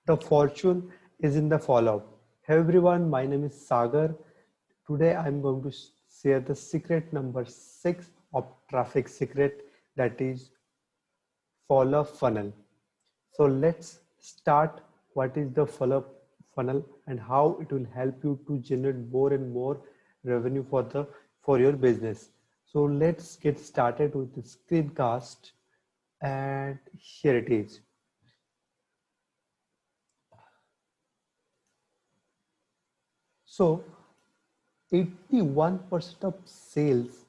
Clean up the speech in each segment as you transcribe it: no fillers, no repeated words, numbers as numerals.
The fortune is in the follow-up. Hey everyone, my name is Sagar. Today I'm going to share the secret number 6 of traffic secret, that is follow-up funnel. So let's start. What is the follow-up funnel and how it will help you to generate more and more revenue for your business. So let's get started with the screencast, and here it is. So 81% of sales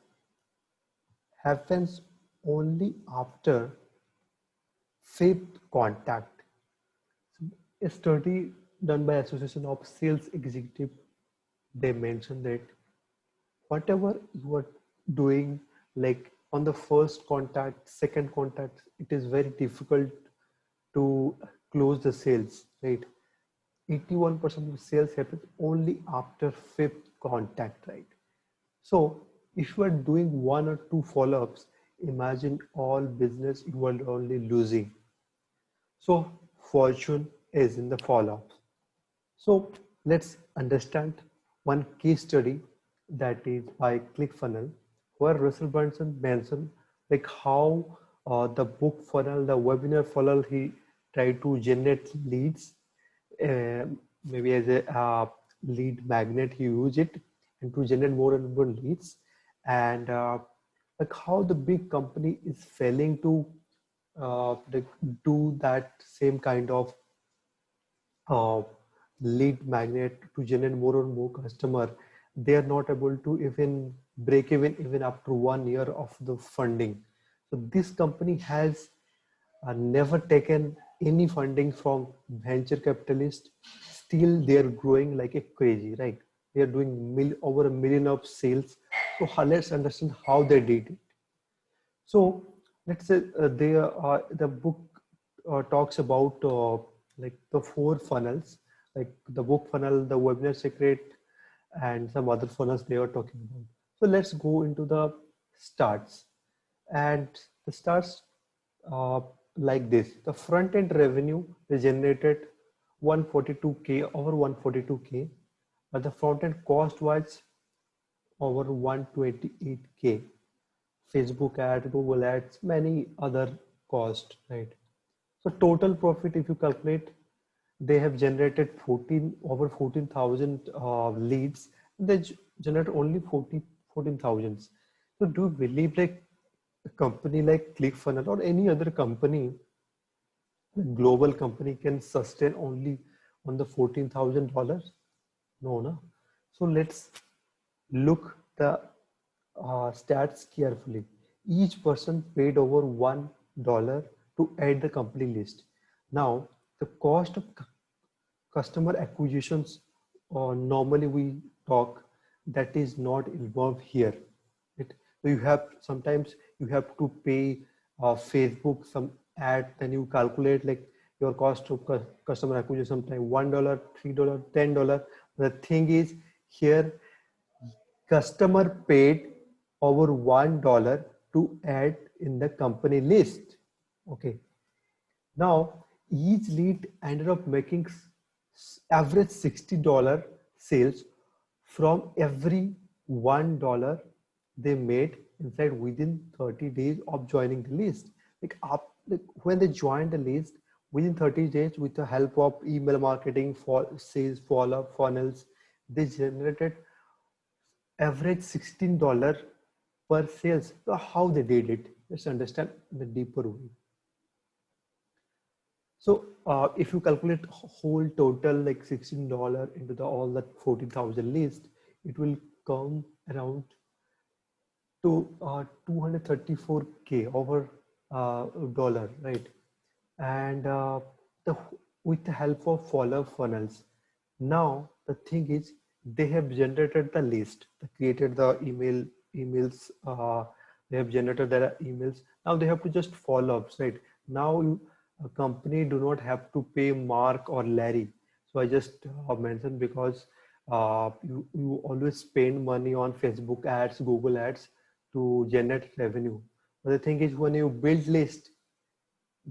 happens only after fifth contact. A study done by Association of Sales Executive, they mentioned that whatever you are doing, like on the first contact, second contact, it is very difficult to close the sales, right? 81% of sales happens only after fifth contact, right? So if you are doing one or two follow-ups, imagine all business you are only losing. So fortune is in the follow-ups. So let's understand one case study, that is by ClickFunnels, where Russell Brunson mentioned like how the book funnel, the webinar funnel, he tried to generate leads, uh, maybe as a lead magnet, he used it and to generate more and more leads, and like how the big company is failing to like do that same kind of uh, lead magnet to generate more and more customer. They are not able to even break even after 1 year of the funding. So this company has never taken any funding from venture capitalists. Still they are growing like a crazy, right? They are doing over 1 million of sales. So let's understand how they did it. So let's say the book talks about like the four funnels, like the book funnel, the webinar secret, and some other funnels they are talking about. So let's go into the starts, and the starts uh, like this. The front end revenue is generated 142K, over 142K, but the front end cost was over 128K. Facebook ad, Google ads, many other costs, right? So total profit, if you calculate, they have generated 14 over 14,000 leads. They generate only 14,000. So do you believe like a company like ClickFunnels or any other company, global company, can sustain only on the $14,000? No, no. So let's look the stats carefully. Each person paid over $1 to add the company list. Now, the cost of customer acquisitions, normally we talk, that is not involved here. It, so you have sometimes you have to pay Facebook some ad, then you calculate like your cost of customer acquisition, sometimes $1, $3, $10. The thing is here, customer paid over $1 to add in the company list. Okay. Now each lead ended up making average $60 sales from every $1 they made inside within 30 days of joining the list. Like when they joined the list within 30 days, with the help of email marketing for sales follow-up funnels, they generated average $16 per sales. So how they did it? Let's understand the deeper way. So if you calculate whole total like $16 into the all that 40,000 list, it will come around to 234K over dollar, right? And the with the help of follow funnels, now the thing is they have generated the list, they created the emails, they have generated their emails. Now they have to just follow ups, right? Now a company do not have to pay Mark or Larry. So I just mentioned because you always spend money on Facebook ads, Google ads to generate revenue. But the thing is when you build list,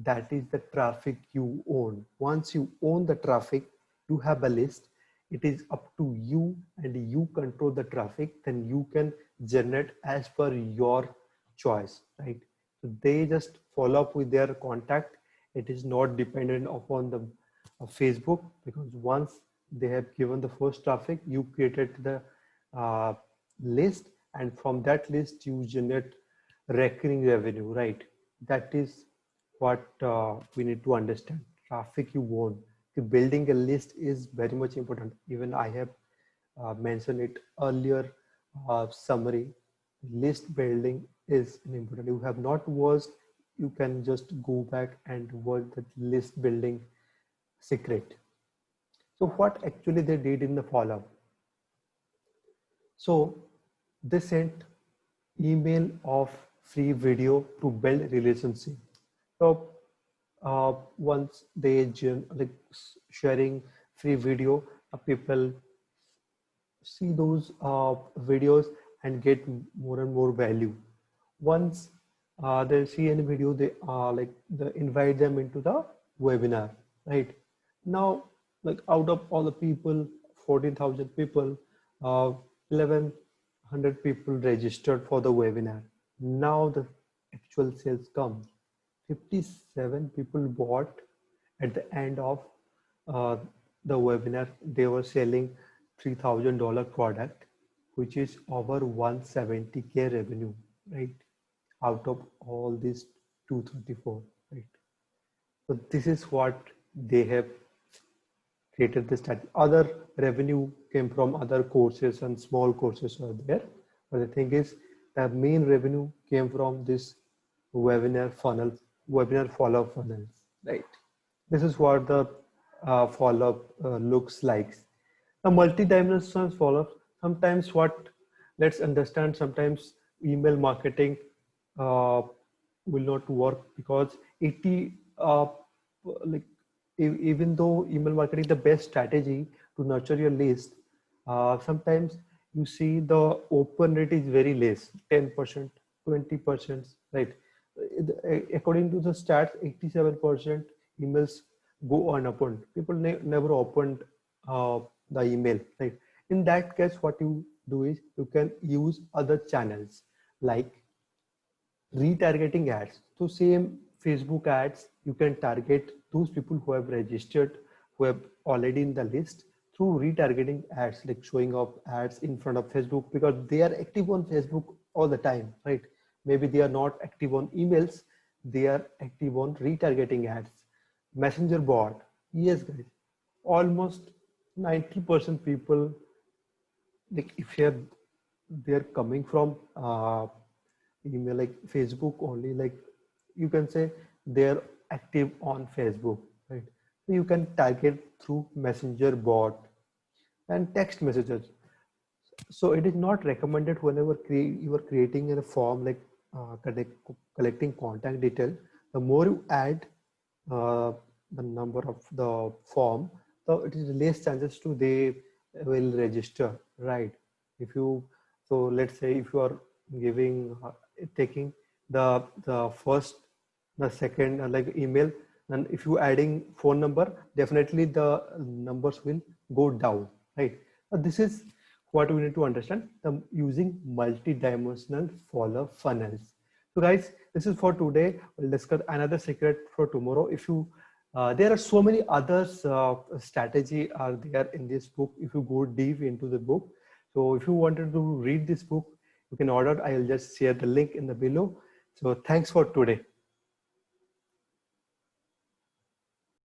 that is the traffic you own. Once you own the traffic, you have a list. It is up to you and you control the traffic, then you can generate as per your choice, right? So they just follow up with their contact. It is not dependent upon the Facebook, because once they have given the first traffic, you created the uh, list, and from that list you generate recurring revenue, right? That is what we need to understand. Traffic you own. Building a list is very much important. Even I have mentioned it earlier summary. List building is important. You have not watched, you can just go back and watch the list building secret. So what actually they did in the follow-up? So they sent email of free video to build relationship. So once they like sharing free video, people see those videos and get more and more value. Once they see any video, they like they invite them into the webinar, right? Now, like out of all the people, 14,000 people, 1100 people registered for the webinar. Now the actual sales come. 57 people bought at the end of uh, the webinar. They were selling $3,000 product, which is over 170K revenue, right? Out of all these 234, right? So this is what they have created this strategy. Other revenue came from other courses and small courses are there. But the thing is, the main revenue came from this webinar funnels, webinar follow-up funnels, right? This is what the follow-up looks like. A multi-dimensional follow-up. Sometimes what, let's understand, sometimes email marketing uh, will not work because 80 like even though email marketing is the best strategy to nurture your list, sometimes you see the open rate is very less, 10%, 20%, right? According to the stats, 87% emails go unopened. People never opened uh, the email, right? In that case, what you do is you can use other channels like retargeting ads. So same Facebook ads, you can target those people who have registered, who have already in the list through retargeting ads, like showing up ads in front of Facebook because they are active on Facebook all the time, right? Maybe they are not active on emails, they are active on retargeting ads. Messenger bot, yes guys, almost 90% people, like if they're coming from email like Facebook only, like you can say they're active on Facebook, right? So you can target through messenger bot and text messages. So it is not recommended whenever you are creating a form like collecting contact detail. The more you add the number of the form, so it is less chances to they will register, right? If you, so let's say if you are giving taking the first, the second like email, and if you adding phone number, definitely the numbers will go down, right? This is what we need to understand, the using multi-dimensional follow funnels. So guys, this is for today. We'll discuss another secret for tomorrow. If you there are so many others strategy are there in this book if you go deep into the book. So if you wanted to read this book, you can order. I will just share the link in the below. So thanks for today.